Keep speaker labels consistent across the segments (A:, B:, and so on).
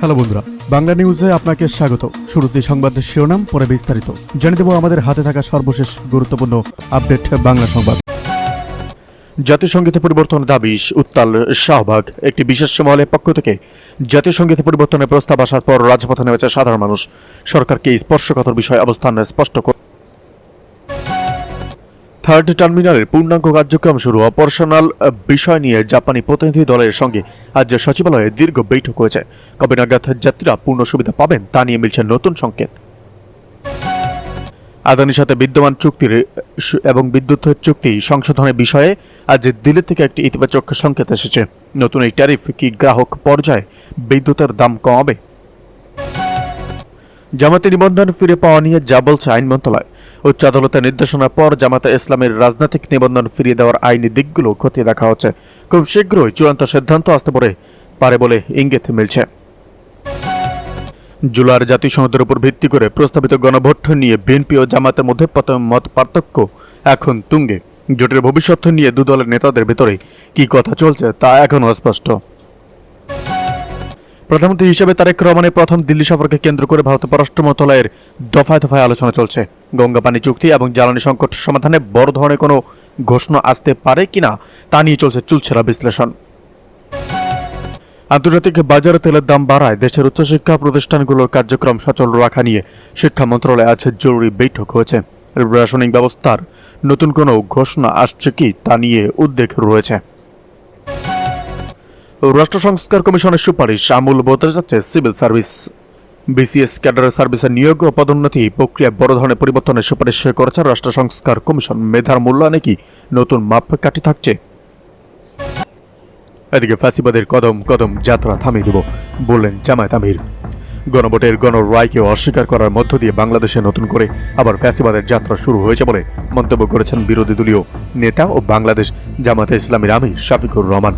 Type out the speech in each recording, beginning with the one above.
A: Hello বন্ধুরা, বাংলা নিউজে আপনাকে স্বাগত। শুরুতে সংবাদের শিরোনাম, পরে বিস্তারিত জানিয়ে দেব আমাদের হাতে থাকা সর্বশেষ গুরুত্বপূর্ণ আপডেট বাংলা সংবাদ। জাতীয় সঙ্গীতে পরিবর্তনের দাবি উত্তাল শাহবাগ। একটি বিশেষ মহলের পক্ষ থেকে জাতীয় সঙ্গীতে পরিবর্তনের প্রস্তাব আসার পর রাজপথে নেমেছে সাধারণ মানুষ। সরকারকে স্পর্শকাতর বিষয়ে অবস্থান স্পষ্ট করে থার্ড টার্মিনালের পূর্ণাঙ্গ কার্যক্রম শুরু। অপারেশনাল বিষয় নিয়ে জাপানি প্রতিনিধি দলের সঙ্গে আজ সচিবালয়ে দীর্ঘ বৈঠক হয়েছে। কবে নাগাদ যাত্রীরা পূর্ণ সুবিধা পাবেন তা নিয়ে মিলছে নতুন সংকেত। আদানির সাথে বিদ্যমান চুক্তির এবং বিদ্যুতের চুক্তি সংশোধনের বিষয়ে আজ দিল্লি থেকে একটি ইতিবাচক সংকেত এসেছে। নতুন এই ট্যারিফ কি গ্রাহক পর্যায়ে বিদ্যুতের দাম কমাবে? জামাতে নিবন্ধন ফিরে পাওয়া নিয়ে যা বলছে আইন মন্ত্রণালয়। উচ্চ আদালতের নির্দেশনার পর জামাতে ইসলামের রাজনৈতিক নিবন্ধন ফিরিয়ে দেওয়ার আইনি দিকগুলো খতিয়ে দেখা হচ্ছে। খুব শীঘ্রই চূড়ান্ত সিদ্ধান্ত আসতে পারে বলে ইঙ্গিত মিলছে। জুলাইয়ের জাতীয় সংসদের উপর ভিত্তি করে প্রস্তাবিত গণভোট নিয়ে বিএনপি ও জামাতের মধ্যে মত পার্থক্য এখন তুঙ্গে। জোটের ভবিষ্যৎ নিয়ে দু দলের নেতাদের ভেতরে কি কথা চলছে তা এখনও অস্পষ্ট। প্রধানমন্ত্রী হিসেবে তারেক রহমানের প্রথম দিল্লি সফরকে কেন্দ্র করে ভারতের পররাষ্ট্র মন্ত্রণালয়ের দফায় দফায় আলোচনা চলছে। গঙ্গা পানি চুক্তি এবং জ্বালানি সংকট সমাধানে বড় ধরনের কোনো ঘোষণা আসতে পারে কিনা তা নিয়ে চলছে চুলছেরা বিশ্লেষণ। আন্তর্জাতিক বাজারে তেলের দাম বাড়ায় দেশের উচ্চশিক্ষা প্রতিষ্ঠানগুলোর কার্যক্রম সচল রাখা নিয়ে শিক্ষা মন্ত্রণালয়ে আজ জরুরি বৈঠক হয়েছে। রাসায়নিক ব্যবস্থার নতুন কোনো ঘোষণা আসছে কি তা নিয়ে উদ্বেগ রয়েছে। রাষ্ট্র সংস্কার কমিশনের সুপারিশ আমূল বদলে যাচ্ছে সিভিল সার্ভিস। বিসিএস ক্যাডার সার্ভিসের নিয়োগ ও পদোন্নতি প্রক্রিয়ায় বড় ধরনের পরিবর্তনের সুপারিশ করেছে রাষ্ট্র সংস্কার কমিশন। মেধার মূল্যায়নে কি নতুন মাপকাঠি থাকছে? এদিকে ফ্যাসিবাদের কদম কদম যাত্রা থামিয়ে দেব বললেন জামায়াত আমির। গণভোটের গণরায়কে অস্বীকার করার মধ্য দিয়ে বাংলাদেশে নতুন করে আবার ফ্যাসিবাদের যাত্রা শুরু হয়েছে বলে মন্তব্য করেছেন বিরোধী দলীয় নেতা ও বাংলাদেশ জামায়াতে ইসলামীর আমির শফিকুর রহমান।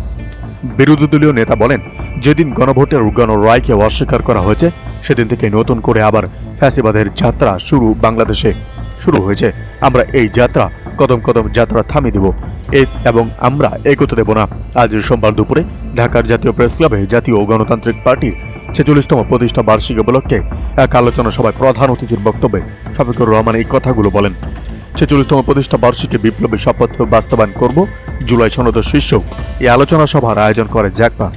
A: বিরোধী দলীয় নেতা বলেন, যেদিন গণভোটের গণরায়কে অস্বীকার করা হয়েছে সেদিন থেকে নতুন করে আবার ফ্যাসিবাদের যাত্রা বাংলাদেশে শুরু হয়েছে। আমরা এই যাত্রা কদম কদম যাত্রা থামিয়ে দেব এবং আমরা এগোতে দেব না। আজ সোমবার দুপুরে ঢাকার জাতীয় প্রেস ক্লাবে জাতীয় গণতান্ত্রিক পার্টির 46তম প্রতিষ্ঠা বার্ষিকী উপলক্ষে এক আলোচনা সভায় প্রধান অতিথির বক্তব্যে শফিকুর রহমান এই কথাগুলো বলেন। 46তম প্রতিষ্ঠা বার্ষিকী বিপ্লবী শপথ বাস্তবায়ন করব জুলাই সনদ শীর্ষক এই আলোচনা সভার আয়োজন করে জাকপা।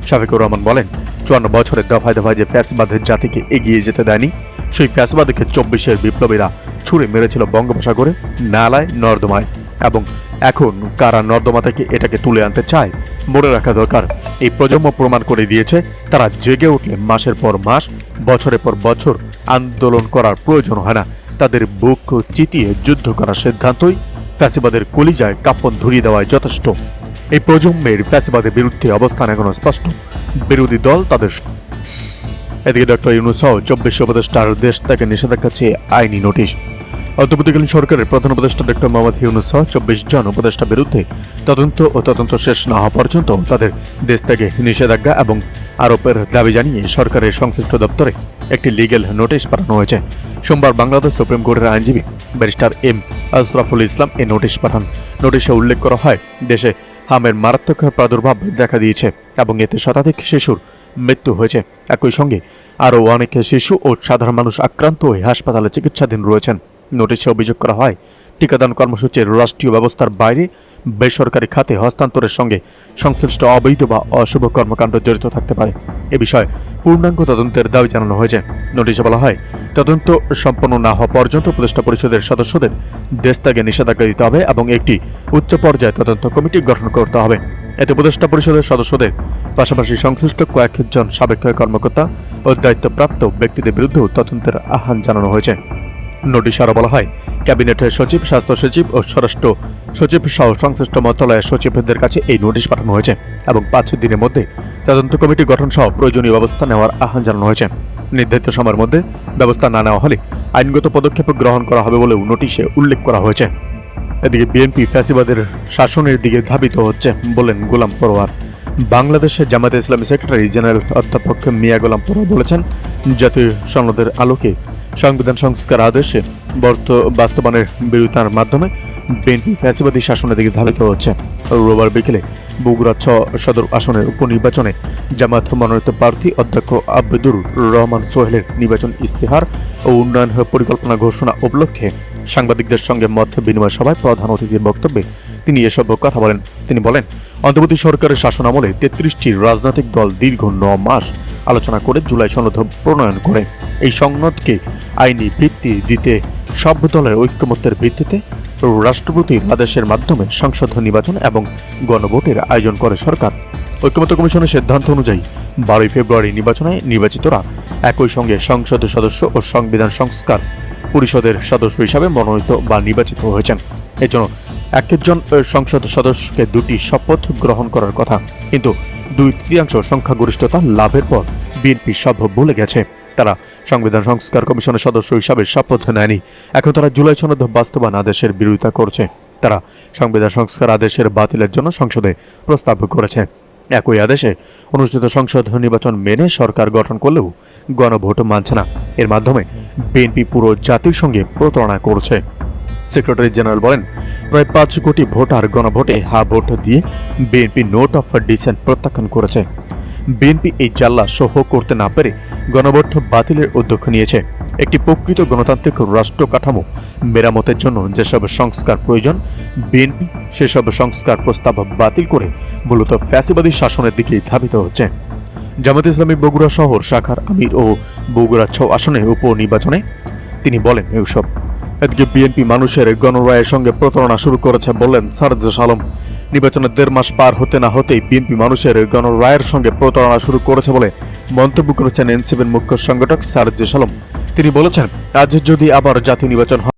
A: শফিকুর রহমান বলেন, 54 বছরের দফায় দফায় যে ফ্যাসিবাদের জাতিকে এগিয়ে যেতে দেয়নি সেই ফ্যাসিবাদকে 24-এর বিপ্লবীরা ছুড়ে মেরেছিল বঙ্গোপসাগরে, নালায়, নর্দমায়, এবং এখন কারা নর্দমা থেকে এটাকে তুলে আনতে চায় মনে রাখা দরকার। এই প্রজন্ম প্রমাণ করে দিয়েছে তারা জেগে উঠলে মাসের পর মাস, বছরের পর বছর আন্দোলন করার প্রয়োজন হয় না। তাদের বুক চিতিয়ে যুদ্ধ করার সিদ্ধান্তই ফ্যাসিবাদের কলিজায় কাঁপন ধরিয়ে দেওয়ায় যথেষ্ট। এই প্রজন্মের ফ্যাসিবাদের বিরুদ্ধে অবস্থান এখনো স্পষ্ট। বিরোধী দল তাদের। এদিকে ডক্টর ইউনূস সহ 24 উপদেষ্টার দেশ থেকে নিষেধাজ্ঞা চেয়ে আইনি নোটিশ। অন্তর্বর্তীকালীন সরকারের প্রধান উপদেষ্টা ডক্টর মোহাম্মদ ইউনূস সহ 24 জন উপদেষ্টার বিরুদ্ধে তদন্ত শেষ না হওয়া পর্যন্ত তাদের দেশ থেকে নিষেধাজ্ঞা এবং আরোপের দাবি জানিয়ে সরকারের সংশ্লিষ্ট দপ্তরে একটি লিগ্যাল নোটিশ পাঠানো হয়েছে। সোমবার বাংলাদেশ সুপ্রিম কোর্টের আইনজীবী ব্যারিস্টার এম আশরাফুল ইসলাম এই নোটিশ পাঠান। নোটিশে উল্লেখ করা হয়, দেশে হামের মারাত্মক প্রাদুর্ভাব দেখা দিয়েছে এবং এতে শতাধিক শিশুর মৃত্যু হয়েছে। একই সঙ্গে আরও অনেক শিশু ও সাধারণ মানুষ আক্রান্ত হয়ে হাসপাতালে চিকিৎসাধীন রয়েছেন। নোটিশে অভিযোগ করা হয়, টিকাদান কর্মসূচির রাষ্ট্রীয় ব্যবস্থার বাইরে বেসরকারি খাতে হস্তান্তরের সঙ্গে সংশ্লিষ্ট অবৈধ বা অশুভ কর্মকাণ্ড জড়িত থাকতে পারে। এ বিষয়ে পূর্ণাঙ্গ তদন্তের দাবি জানানো হয়েছে। নোটিশে বলা হয়, তদন্ত সম্পন্ন না হওয়া পর্যন্ত উপদেষ্টা পরিষদের সদস্যদের দেশ থেকে নিষেধাজ্ঞা দিতে হবে এবং একটি উচ্চ পর্যায়ে তদন্ত কমিটি গঠন করতে হবে। এতে উপদেষ্টা পরিষদের সদস্যদের পাশাপাশি সংশ্লিষ্ট কয়েকজন সাবেক কর্মকর্তা ও দায়িত্বপ্রাপ্ত ব্যক্তিদের বিরুদ্ধেও তদন্তের আহ্বান জানানো হয়েছে। নোটিশ আরও বলা হয়, ক্যাবিনেটের সচিব, স্বাস্থ্য সচিব ও স্বরাষ্ট্র সচিব সহ সংশ্লিষ্ট মন্ত্রণালয়ের সচিবদের কাছে এই নোটিশ পাঠানো হয়েছে এবং 5 দিনের মধ্যে তদন্ত কমিটি গঠন সহ প্রয়োজনীয় ব্যবস্থা নেওয়ার আহ্বান জানানো হয়েছে। নির্ধারিত সময়ের মধ্যে ব্যবস্থা না নেওয়া হলে আইনগত পদক্ষেপ গ্রহণ করা হবে বলেও নোটিশে উল্লেখ করা হয়েছে। এদিকে বিএনপি ফ্যাসিবাদের শাসনের দিকে ধাবিত হচ্ছে বলেন গোলাম পরোয়ার। বাংলাদেশের জামায়াতে ইসলামী সেক্রেটারি জেনারেল অধ্যাপক মিয়া গোলাম পরোয়ার বলেছেন, জাতীয় সনদের আলোকে সংবিধান সংস্কার আদেশে বাস্তবায়নের বিরোধিতার মাধ্যমে বিএনপি ফ্যাসিবাদী শাসনের দিকে ধাবিত হচ্ছে। রোববার বিকেলে বগুড়া 6 সদর আসনের উপনির্বাচনে জামায়াত মনোনীত প্রার্থী অধ্যক্ষ আব্দুর রহমান সোহেলের নির্বাচন ইস্তেহার ও উন্নয়ন পরিকল্পনা ঘোষণা উপলক্ষে সাংবাদিকদের সঙ্গে মত বিনিময় সভায় প্রধান অতিথির বক্তব্যে তিনি এসব কথা বলেন। তিনি বলেন, অন্তর্বর্তী সরকারের শাসনামলে 33টি রাজনৈতিক দল দীর্ঘ 9 মাস আলোচনা করে জুলাই সনদ প্রণয়ন করে। এই সনদকে আইনি ভিত্তি দিতে সব দলের ঐক্যমত্যের ভিত্তিতে রাষ্ট্রপতির আদেশের মাধ্যমে সংসদ নির্বাচন এবং গণভোটের আয়োজন করে সরকার। ঐক্যমত্য কমিশনের সিদ্ধান্ত অনুযায়ী 12 ফেব্রুয়ারি নির্বাচনে নির্বাচিতরা একই সঙ্গে সংসদ সদস্য ও সংবিধান সংস্কার পরিষদের সদস্য হিসাবে মনোনীত বা নির্বাচিত হয়েছেন। এজন্য একজন সংসদ সদস্যকে 2টি শপথ গ্রহণ করার কথা, কিন্তু 2/3 সংখ্যাগরিষ্ঠতা লাভের পর বিএনপি সব ভুলে গেছে। তারা সংবিধান সংস্কার কমিশনের সদস্য হিসাবে শপথ নেয়নি। এখন তারা জুলাই সনদ বাস্তবায়ন আদেশের বিরোধিতা করছে। তারা সংবিধান সংস্কার আদেশের বাতিলের জন্য সংসদে প্রস্তাব করেছে। একই আদেশে অনুষ্ঠিত সংসদ নির্বাচন মেনে সরকার গঠন করলেও গণভোট মানছে না। এর মাধ্যমে বিএনপি পুরো জাতির সঙ্গে প্রতারণা করছে। সেক্রেটারি জেনারেল বলেন, প্রায় 5 কোটি ভোটার গণভোটে ভোট দিয়ে বিএনপি নোট অফ ডিসেন্ট প্রত্যাখ্যান করেছে। বিএনপি এই জাল্লা সহ করতে না পেরে গণভোট বাতিলের উদ্যোগ নিয়েছে। একটি প্রকৃত গণতান্ত্রিক রাষ্ট্র কাঠামো মেরামতের জন্য যেসব সংস্কার প্রয়োজন, বিএনপি সেসব সংস্কার প্রস্তাব বাতিল করে মূলত ফ্যাসিবাদী শাসনের দিকে ধাবিত হচ্ছে। জামায়াত ইসলামী বগুড়া শহর শাখার আমির ও বগুড়া 6 আসনে উপনির্বাচনে তিনি বলেন এসব। এদিকে বিএনপি মানুষের গণরায়ের সঙ্গে প্রতারণা শুরু করেছে বললেন সারজিস আলম। নির্বাচনের 1.5 মাস পার হতে না হতেই বিএনপি মানুষের গণরায়ের সঙ্গে প্রতারণা শুরু করেছে বলে মন্তব্য করেছেন এনসিপির মুখ্য সংগঠক সারজিস আলম। তিনি বলেছেন, আজ যদি আবার জাতীয় নির্বাচন